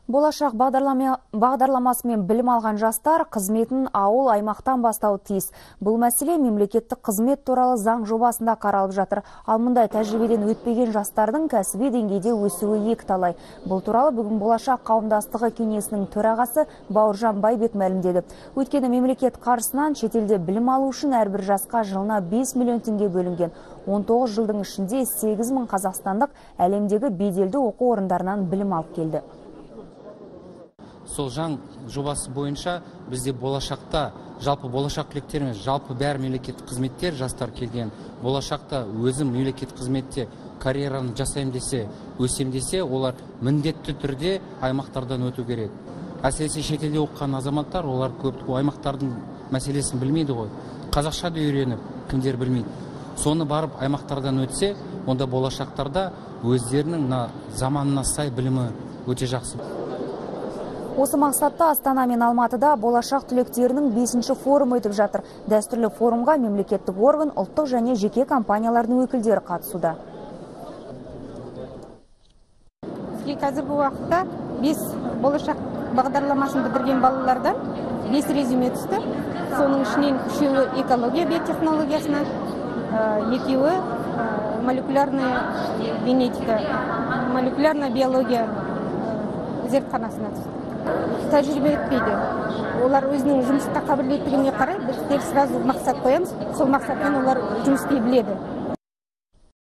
Болашақ бағдарламасымен білім алған жастар қызметін ауыл аймақтан бастауы тиіс. Бұл мәселе мемлекеттік қызмет туралы заң жобасында қаралып жатыр. Ал мұндай тәжірибеден өтпеген жастардың кәсіби деңгейде өсуі екіталай. Бұл туралы бүгін Болашақ қауымдастығы кеңесінің төрағасы Бауыржан Байбек мәлімдеді. Өйткені мемлекет қаржысынан шетелде білім алу үшін әрбір жасқа жылына 5 миллион теңге бөлінген. 19 жылдың ішінде 8 мың қазақстандық әлемдегі беделді оқу орындарынан білім алып келді. Сол заң жобасы бойынша бізде болашақта жалпы болашақ түлектеріміз, жалпы бәр мемлекеттік қызметтер жастар келген. Болашақта өзім мемлекеттік қызметте карьераны жасайым десе, өсем десе, олар міндетті түрде аймақтардан өту керек. Әсіресе шетелде оқыған азаматтар, олар көп аймақтардың мәселесін білмейді ғой. Қазақша да үйреніп, кімдер білмейді. Соны барып аймақтардан өтсе, онда болашақтарда өздерінің заманына сай білімі өте жақсы. Осы мақсатта Астана мен Алматыда болашақ түлектерінің 5-ші форумы өтіп жатыр. Дәстүрлі форумға мемлекеттік орган, ұлттық және жеке компаниялардың өкілдері қатысуда. Қазіргі уақытта 5 болашақ бағдарламасын бітірген балалардан 5 резюме түсті. Соның ішінен 3-еуі экология биотехнологиясына, 2-еуі молекулярная генетика, молекулярная биология зертханасына түсті. Тәжірибе етпейді. Олар өзінің жұмысқа қабілеттілігіне қарай, біз тек сразу мақсат қоямыз, сол мақсатпен олар жұмыс істей біледі.